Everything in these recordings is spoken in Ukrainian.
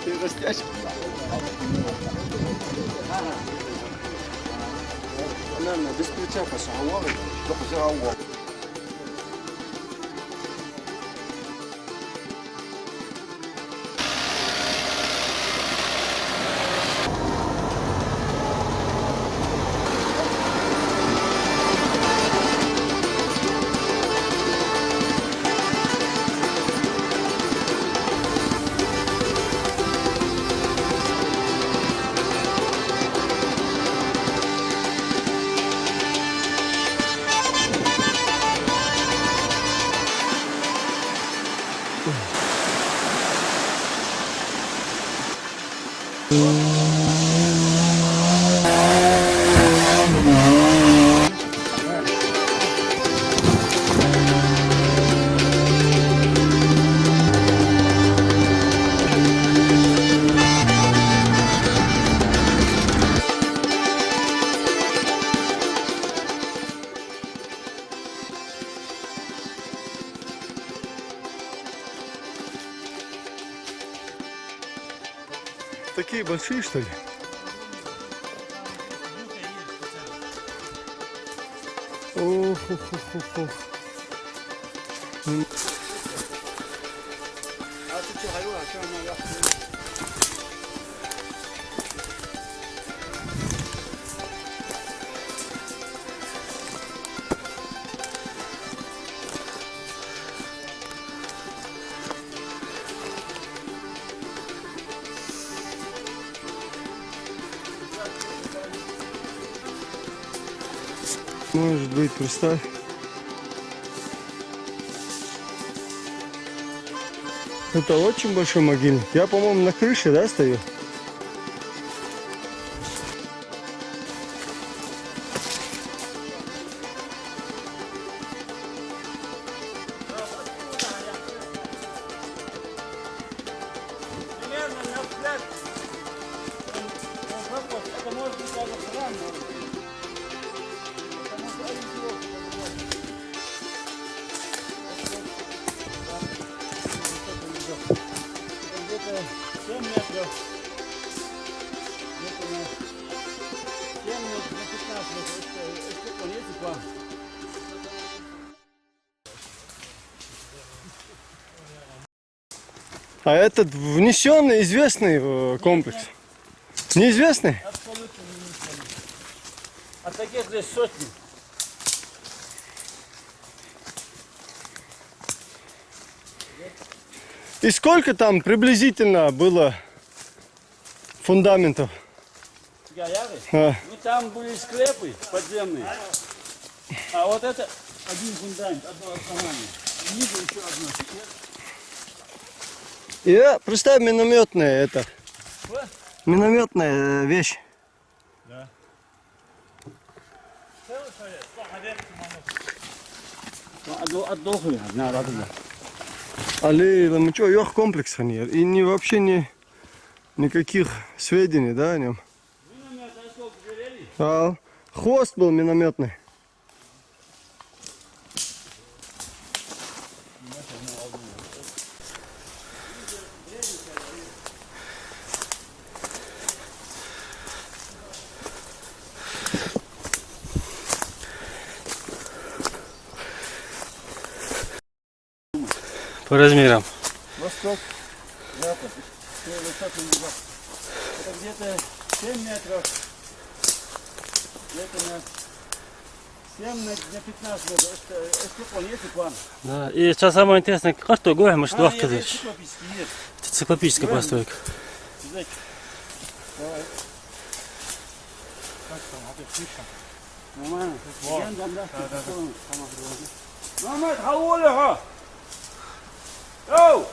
Ты растяжка? Наверное, без ключа пошагал, только пошагал. Такие большие, что ли? Ох, ох, ох, ох. Может быть, представь. Это очень большой могильник. Я, по-моему, на крыше, да, стою? Где-то 7 метров, где-то на 7 метров, на 15 метров. Это конец и план. А этот внесенный, известный комплекс? Неизвестный? Абсолютно не ничего. А таких здесь сотни. И сколько там приблизительно было фундаментов? Гаяры? А, Ну там были склепы подземные. А вот это один фундамент, одно основание. Ниже еще одно. и представь, минометная это. Что? Минометная вещь. Да. Отдохли, одна радуга. Але там ничего, ёх комплекса нет. И не, вообще никаких сведений, да, о нем. А, хвост был минометный. По размерам. Восток, запад, высоты не запад. Это где-то 7 метров, где-то на 7 на 15 метров. Это план, есть план. Да, и сейчас самое интересное, карту горе, может, два Нет, сказать. циклопический нет. Это циклопическая постройка. Давай. Как там, а ты слышал? Нормально. Да. Мамед, хауля, Оу!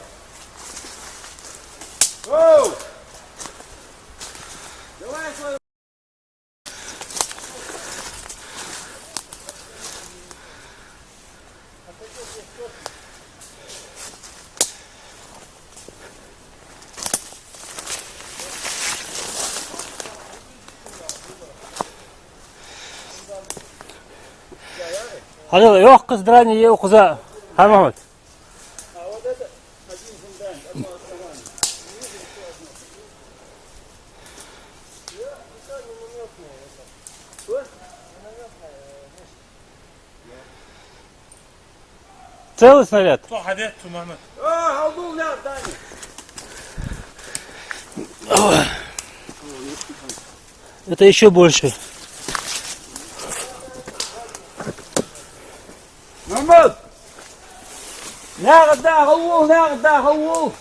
Оу! Давай свою. Hadi yok kız drani yok kıza. Ha Mahmut. Целый снаряд? Это еще больше. Mahmut! Nerede havul, nerede havul?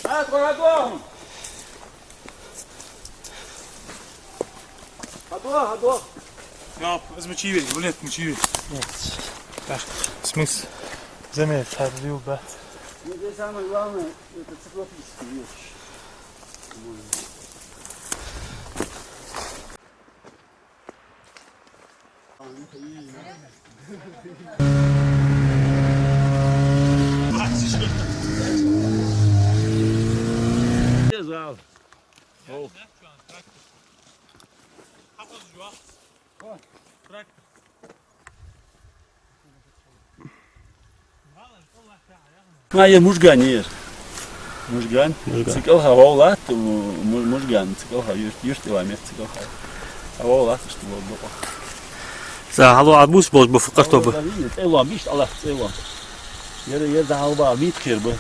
Ha, Hador! Hador! Ja, das ist mit Chibi, ich will nicht mit Chibi. Смысл? Замерь, любя. Ну, здесь самое главное, это циклопический вещь. Зал. ما مشجان ير مشجان تسكلها وولات ومشجان تسكلها يرتي وامير تسكلها وولات اشتغل За, hallo отбус был бы в картопе. Элла мишт Allah элла yer da halba mit kirbe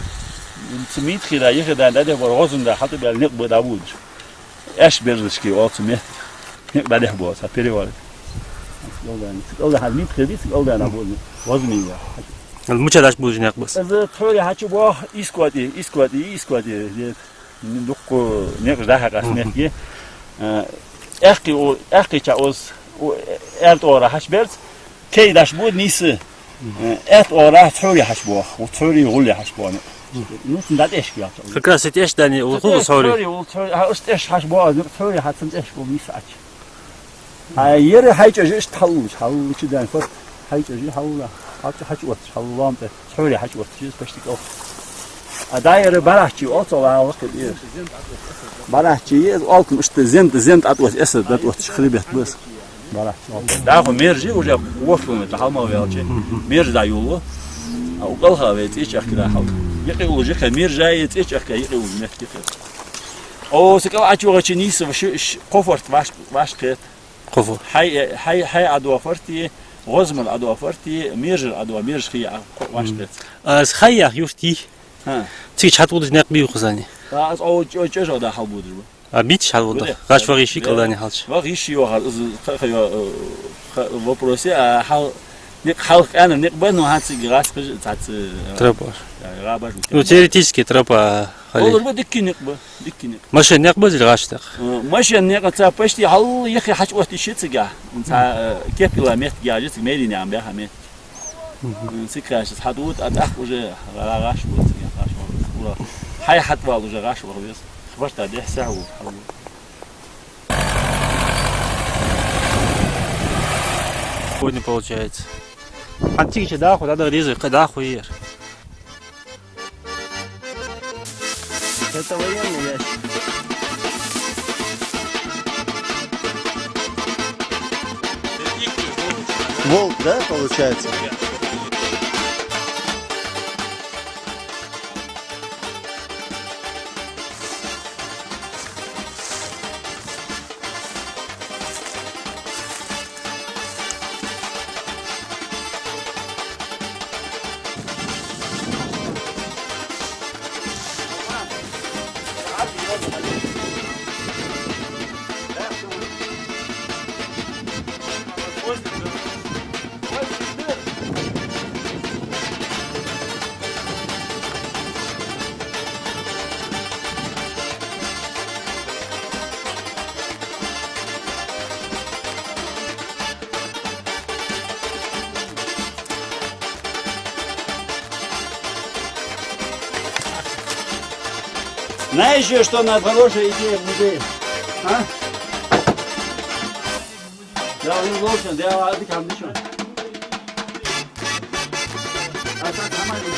mit khira yekhadan da var gozunda hatta bir nek bu davud eş berdiski olsun met nek badeh bu sa perivar oldan hal mit khiri oldan abul gozni ya المشهد اش بوجي نقبس. ez tole hachu bu iskodi nuk nek da hakas met ye eski cha os ert ora haşbert key daş bu nisi et ora tole haş bu o tole gulle haş bu Nusun da eşki yaptı. Как раз эти эш дани улху сори. Eş haş bu tole hatsın eş bu nisi aç. Yeri hayçı iş tavu çiden fır hayçı havla haç ot havlam da tole haç ot yüz peştik o. Adayırı barahçı ot ola vakit yer. Barahçı altın işte zend atwas esed dat ot şkribet bus. Barahçı. Daha merci уже вошло это халма велче. Мер да юлу. وقالها بيتيش احكي لها حول يقي وجهك مير جاي تيش احكي يقي وجهك كيف او سكوا اتشو غتشنيس وش قفرت واش قيت قفو. حي عدو فرتي غزم العدو فرتي مير عدو مير خي واش قيت از خيا يفتي. ها تيجي حتود نقبي وخزاني. از او جو دا حال بودر بيت حتود. غاش فغي شيك وداني حالش. واغيش يو вопросе حال халк ana некбану хатси грас цац Тропа. рабаш. Ну теоретически тропа. Olur bu dikkinik bu dikkinik. Машин نقبز или غاش так. Машин некоца почти хал яхи хач вот ищица ца кепилометр гажит медине амбе хаме. Сикаш хадут атах уже غاش вот гаш ура. Хай хатвал уже غаш вот. Хварта де сау. Сегодня получается. Античи да, куда да ризы, когда хуер. Это военный ящик. Волк, да, получается? Знаешь, что на хорошая идея в музее? А? Да, он лучше, да, а ты там еще. А так нормально.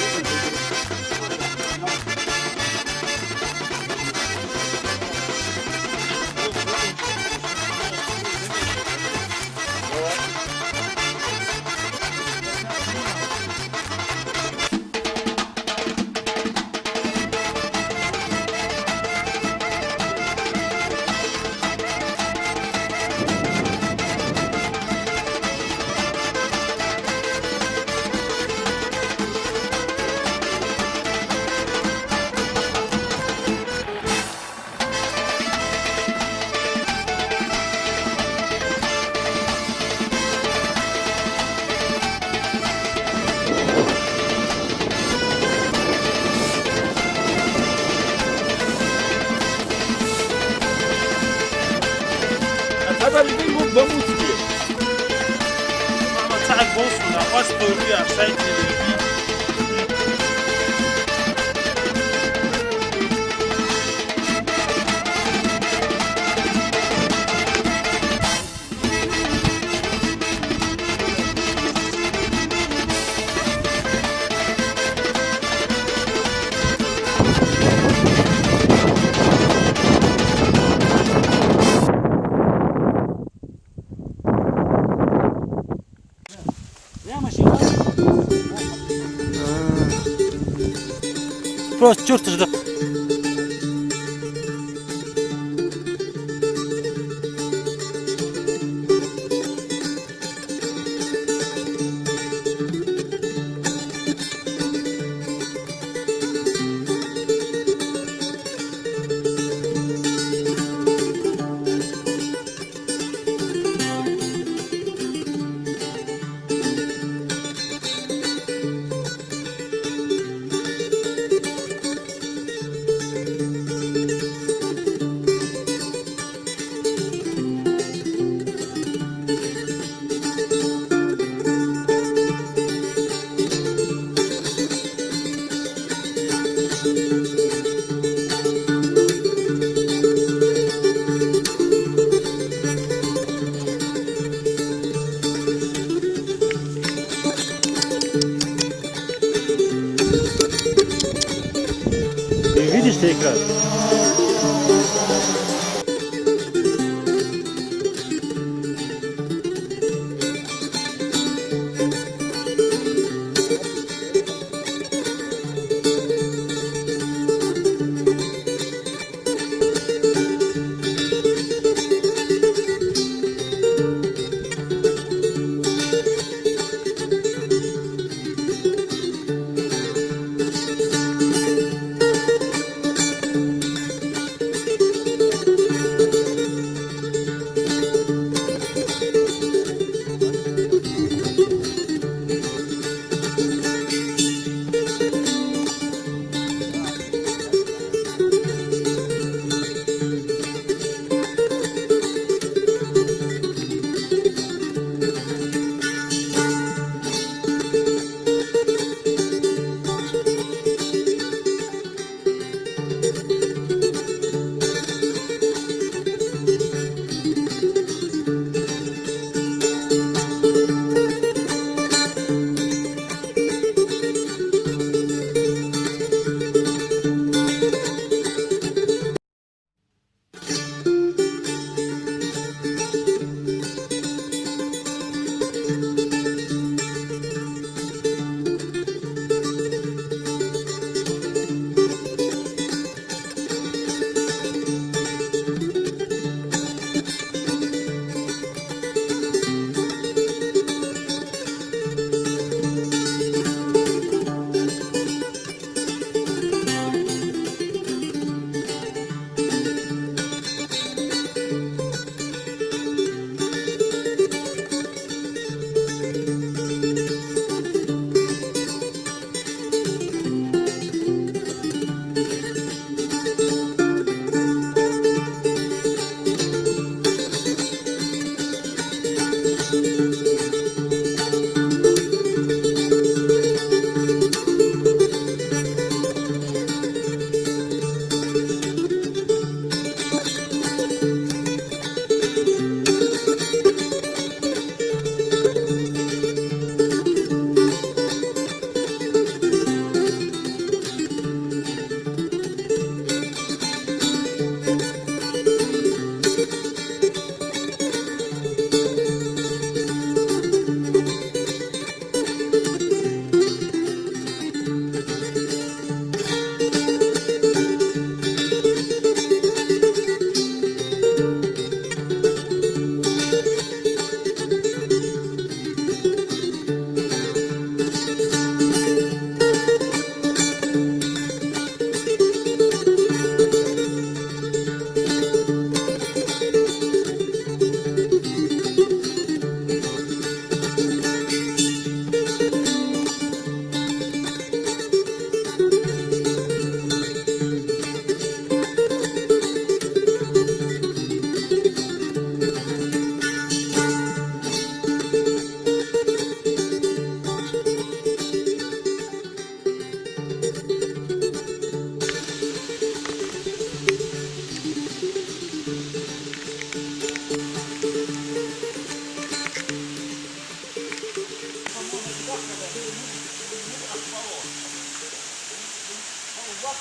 برای بموت دیگه. Ama tak bolsun ya. Baş koydu ya. Sen gelir. Просто черт ждет.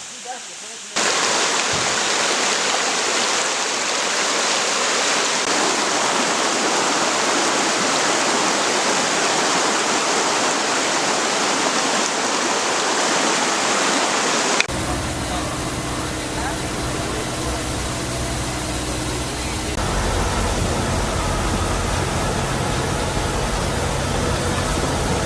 Thank you.